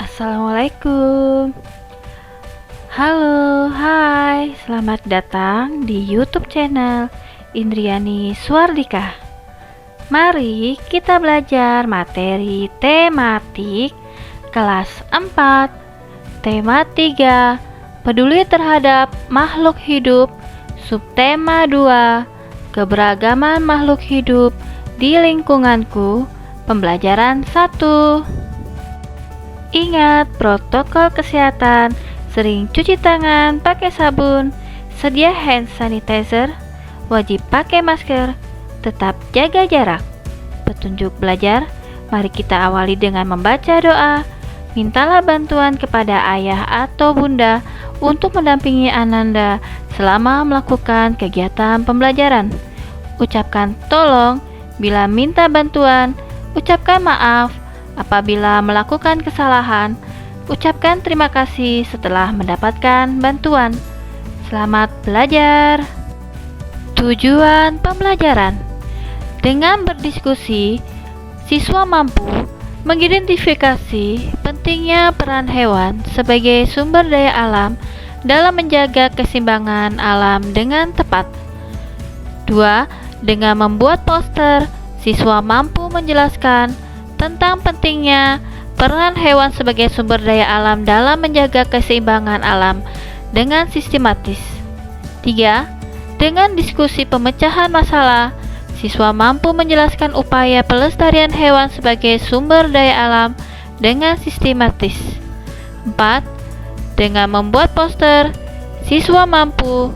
Assalamualaikum. Halo, hai, selamat datang di YouTube channel Indriani Suardika. Mari kita belajar materi tematik kelas 4, tema 3, peduli terhadap makhluk hidup, subtema 2, keberagaman makhluk hidup di lingkunganku, pembelajaran 1. Ingat protokol kesehatan, sering cuci tangan pakai sabun, sedia hand sanitizer, wajib pakai masker, tetap jaga jarak. Petunjuk belajar, mari kita awali dengan membaca doa. Mintalah bantuan kepada ayah atau bunda untuk mendampingi Ananda selama melakukan kegiatan pembelajaran. Ucapkan tolong bila minta bantuan, ucapkan maaf apabila melakukan kesalahan, ucapkan terima kasih setelah mendapatkan bantuan. Selamat belajar. Tujuan pembelajaran: dengan berdiskusi, siswa mampu mengidentifikasi pentingnya peran hewan sebagai sumber daya alam dalam menjaga keseimbangan alam dengan tepat. 2. Dengan membuat poster, siswa mampu menjelaskan tentang pentingnya peran hewan sebagai sumber daya alam dalam menjaga keseimbangan alam dengan sistematis. 3. Dengan diskusi pemecahan masalah, siswa mampu menjelaskan upaya pelestarian hewan sebagai sumber daya alam dengan sistematis. 4. Dengan membuat poster, siswa mampu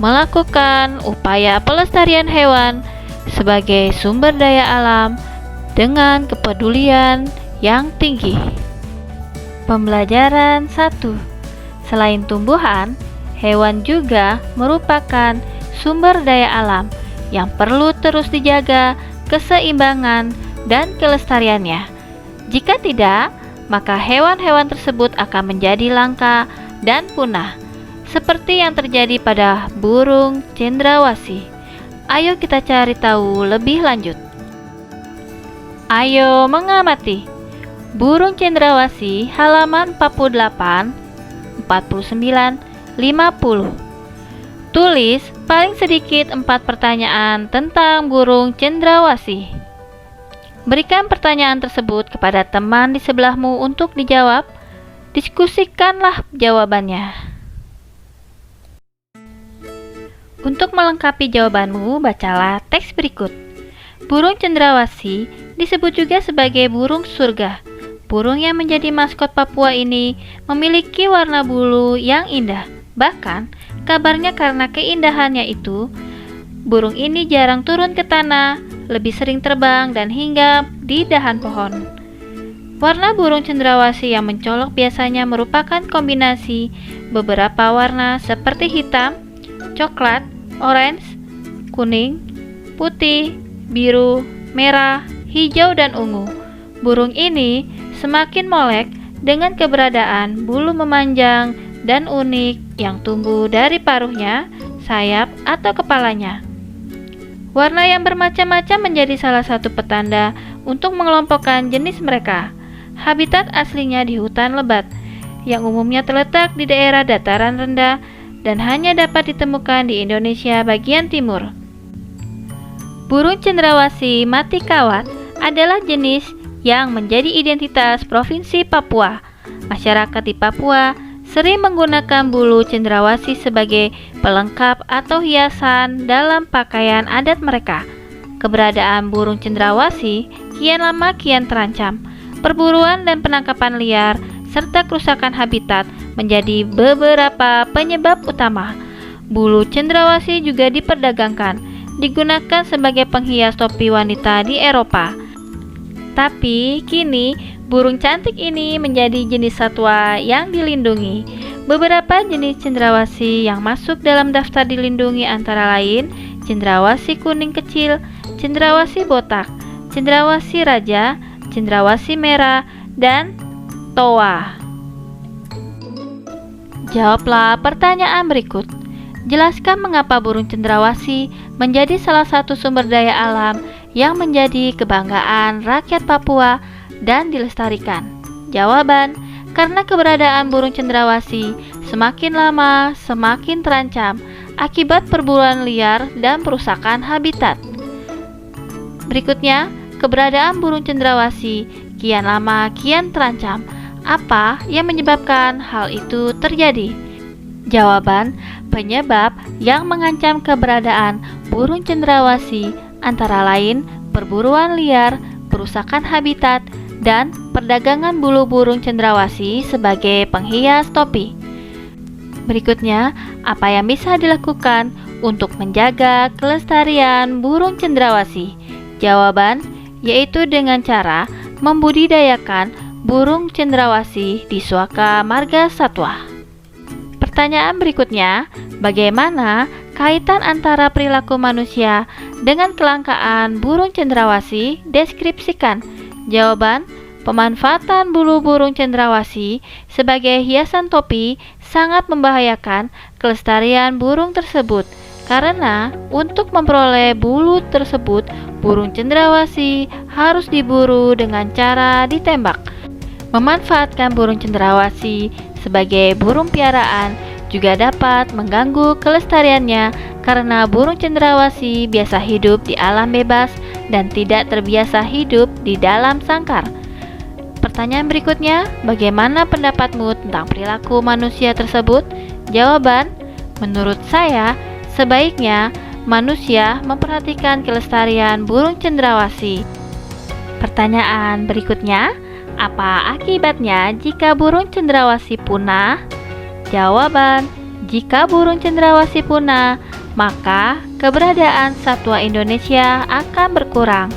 melakukan upaya pelestarian hewan sebagai sumber daya alam dengan kepedulian yang tinggi. Pembelajaran 1. Selain tumbuhan, hewan juga merupakan sumber daya alam yang perlu terus dijaga keseimbangan dan kelestariannya. Jika tidak, maka hewan-hewan tersebut akan menjadi langka dan punah, seperti yang terjadi pada burung cendrawasih. Ayo kita cari tahu lebih lanjut. Ayo mengamati. Burung cendrawasih, halaman 48, 49, 50. Tulis paling sedikit 4 pertanyaan tentang burung cendrawasih. Berikan pertanyaan tersebut kepada teman di sebelahmu untuk dijawab. Diskusikanlah jawabannya. Untuk melengkapi jawabanmu, bacalah teks berikut. Burung cendrawasih disebut juga sebagai burung surga. Burung yang menjadi maskot Papua ini memiliki warna bulu yang indah. Bahkan, kabarnya karena keindahannya itu, burung ini jarang turun ke tanah, lebih sering terbang dan hinggap di dahan pohon. Warna burung cendrawasih yang mencolok biasanya merupakan kombinasi beberapa warna seperti hitam, coklat, orange, kuning, putih, biru, merah, hijau, dan ungu. Burung ini semakin molek dengan keberadaan bulu memanjang dan unik yang tumbuh dari paruhnya, sayap, atau kepalanya. Warna yang bermacam-macam menjadi salah satu petanda untuk mengelompokkan jenis mereka. Habitat aslinya di hutan lebat, yang umumnya terletak di daerah dataran rendah dan hanya dapat ditemukan di Indonesia bagian timur. Burung cendrawasih mati kawat adalah jenis yang menjadi identitas Provinsi Papua. Masyarakat di Papua sering menggunakan bulu cendrawasih sebagai pelengkap atau hiasan dalam pakaian adat mereka. Keberadaan burung cendrawasih kian lama kian terancam. Perburuan dan penangkapan liar serta kerusakan habitat menjadi beberapa penyebab utama. Bulu cendrawasih juga diperdagangkan, digunakan sebagai penghias topi wanita di Eropa. Tapi kini burung cantik ini menjadi jenis satwa yang dilindungi. Beberapa jenis cendrawasih yang masuk dalam daftar dilindungi antara lain cendrawasih kuning kecil, cendrawasih botak, cendrawasih raja, cendrawasih merah, dan toa. Jawablah pertanyaan berikut. Jelaskan mengapa burung cendrawasih menjadi salah satu sumber daya alam yang menjadi kebanggaan rakyat Papua dan dilestarikan? Jawaban: karena keberadaan burung cendrawasih semakin lama semakin terancam akibat perburuan liar dan perusakan habitat. Berikutnya, keberadaan burung cendrawasih kian lama kian terancam. Apa yang menyebabkan hal itu terjadi? Jawaban: penyebab yang mengancam keberadaan burung cendrawasih antara lain perburuan liar, perusakan habitat, dan perdagangan bulu burung cendrawasih sebagai penghias topi. Berikutnya, apa yang bisa dilakukan untuk menjaga kelestarian burung cendrawasih? Jawaban: yaitu dengan cara membudidayakan burung cendrawasih di Suaka Marga Satwa. Pertanyaan berikutnya, bagaimana kaitan antara perilaku manusia dengan kelangkaan burung cendrawasih? Deskripsikan. Jawaban: pemanfaatan bulu burung cendrawasih sebagai hiasan topi sangat membahayakan kelestarian burung tersebut, karena untuk memperoleh bulu tersebut, burung cendrawasih harus diburu dengan cara ditembak. Memanfaatkan burung cendrawasih sebagai burung piaraan juga dapat mengganggu kelestariannya, karena burung cendrawasih biasa hidup di alam bebas dan tidak terbiasa hidup di dalam sangkar. Pertanyaan berikutnya, bagaimana pendapatmu tentang perilaku manusia tersebut? Jawaban: menurut saya, sebaiknya manusia memperhatikan kelestarian burung cendrawasih. Pertanyaan berikutnya, apa akibatnya jika burung cendrawasih punah? Jawaban: jika burung cendrawasih punah, maka keberadaan satwa Indonesia akan berkurang.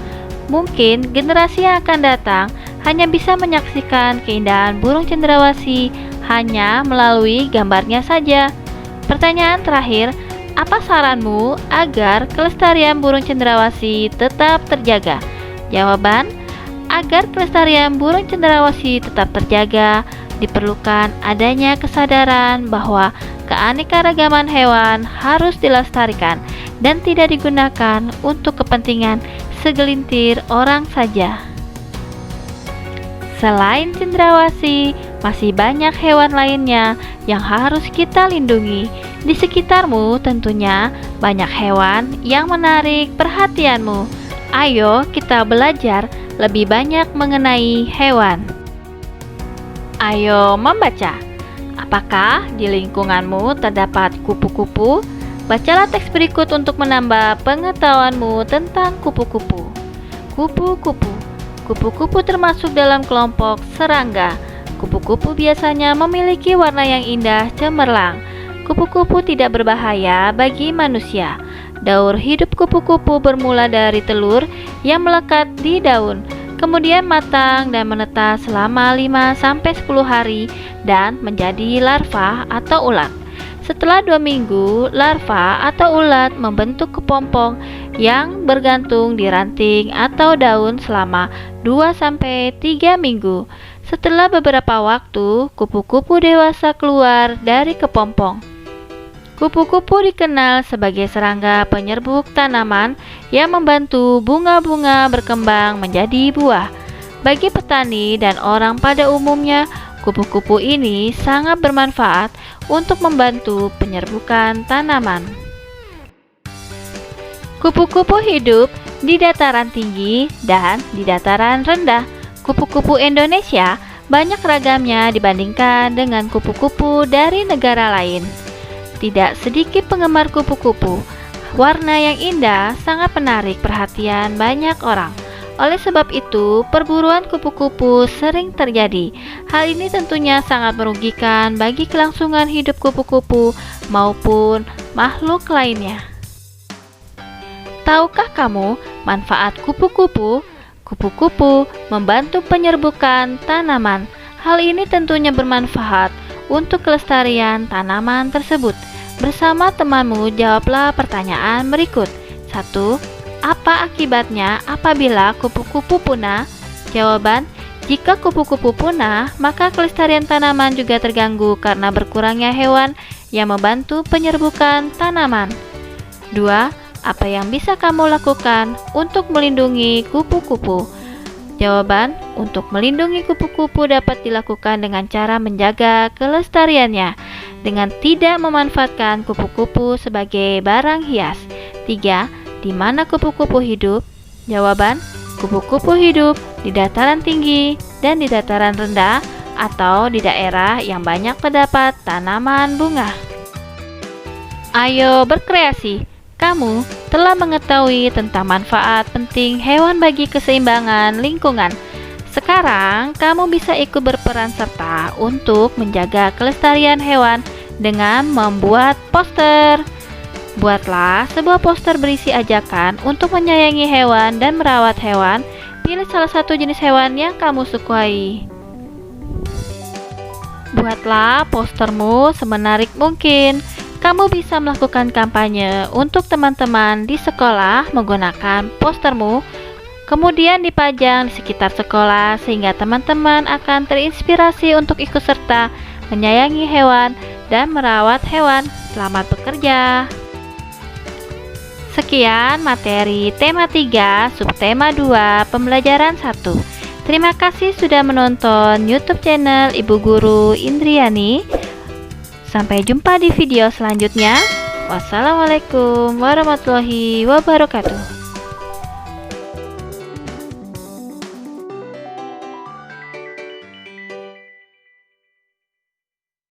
Mungkin generasi yang akan datang hanya bisa menyaksikan keindahan burung cendrawasih hanya melalui gambarnya saja. Pertanyaan terakhir, apa saranmu agar kelestarian burung cendrawasih tetap terjaga? Jawaban: agar kelestarian burung cendrawasih tetap terjaga, diperlukan adanya kesadaran bahwa keanekaragaman hewan harus dilestarikan dan tidak digunakan untuk kepentingan segelintir orang saja. Selain cendrawasih, masih banyak hewan lainnya yang harus kita lindungi. Di sekitarmu tentunya banyak hewan yang menarik perhatianmu. Ayo kita belajar lebih banyak mengenai hewan. Ayo membaca. Apakah di lingkunganmu terdapat kupu-kupu? Bacalah teks berikut untuk menambah pengetahuanmu tentang kupu-kupu. Kupu-kupu. Kupu-kupu termasuk dalam kelompok serangga. Kupu-kupu biasanya memiliki warna yang indah cemerlang. Kupu-kupu tidak berbahaya bagi manusia. Daur hidup kupu-kupu bermula dari telur yang melekat di daun, kemudian matang dan menetas selama 5-10 hari dan menjadi larva atau ulat. Setelah 2 minggu, larva atau ulat membentuk kepompong yang bergantung di ranting atau daun selama 2-3 minggu. Setelah beberapa waktu, kupu-kupu dewasa keluar dari kepompong. Kupu-kupu dikenal sebagai serangga penyerbuk tanaman yang membantu bunga-bunga berkembang menjadi buah. Bagi petani dan orang pada umumnya, kupu-kupu ini sangat bermanfaat untuk membantu penyerbukan tanaman. Kupu-kupu hidup di dataran tinggi dan di dataran rendah. Kupu-kupu Indonesia banyak ragamnya dibandingkan dengan kupu-kupu dari negara lain. Tidak sedikit penggemar kupu-kupu. Warna yang indah sangat menarik perhatian banyak orang. Oleh sebab itu, perburuan kupu-kupu sering terjadi. Hal ini tentunya sangat merugikan bagi kelangsungan hidup kupu-kupu maupun makhluk lainnya. Tahukah kamu manfaat kupu-kupu? Kupu-kupu membantu penyerbukan tanaman. Hal ini tentunya bermanfaat untuk kelestarian tanaman tersebut. Bersama temanmu, jawablah pertanyaan berikut. 1. Apa akibatnya apabila kupu-kupu punah? Jawaban: jika kupu-kupu punah, maka kelestarian tanaman juga terganggu karena berkurangnya hewan yang membantu penyerbukan tanaman. 2. apa yang bisa kamu lakukan untuk melindungi kupu-kupu? Jawaban, untuk melindungi kupu-kupu dapat dilakukan dengan cara menjaga kelestariannya dengan tidak memanfaatkan kupu-kupu sebagai barang hias. 3. Di mana kupu-kupu hidup? Jawaban, kupu-kupu hidup di dataran tinggi dan di dataran rendah atau di daerah yang banyak terdapat tanaman bunga. Ayo berkreasi. Kamu telah mengetahui tentang manfaat penting hewan bagi keseimbangan lingkungan. Sekarang, kamu bisa ikut berperan serta untuk menjaga kelestarian hewan dengan membuat poster. Buatlah sebuah poster berisi ajakan untuk menyayangi hewan dan merawat hewan. Pilih salah satu jenis hewan yang kamu sukai. Buatlah postermu semenarik mungkin. Kamu bisa melakukan kampanye untuk teman-teman di sekolah menggunakan postermu, kemudian dipajang di sekitar sekolah sehingga teman-teman akan terinspirasi untuk ikut serta menyayangi hewan dan merawat hewan. Selamat bekerja. Sekian materi tema 3, subtema 2, pembelajaran 1. Terima kasih sudah menonton YouTube channel Ibu Guru Indriani. Sampai jumpa di video selanjutnya. Wassalamualaikum warahmatullahi wabarakatuh.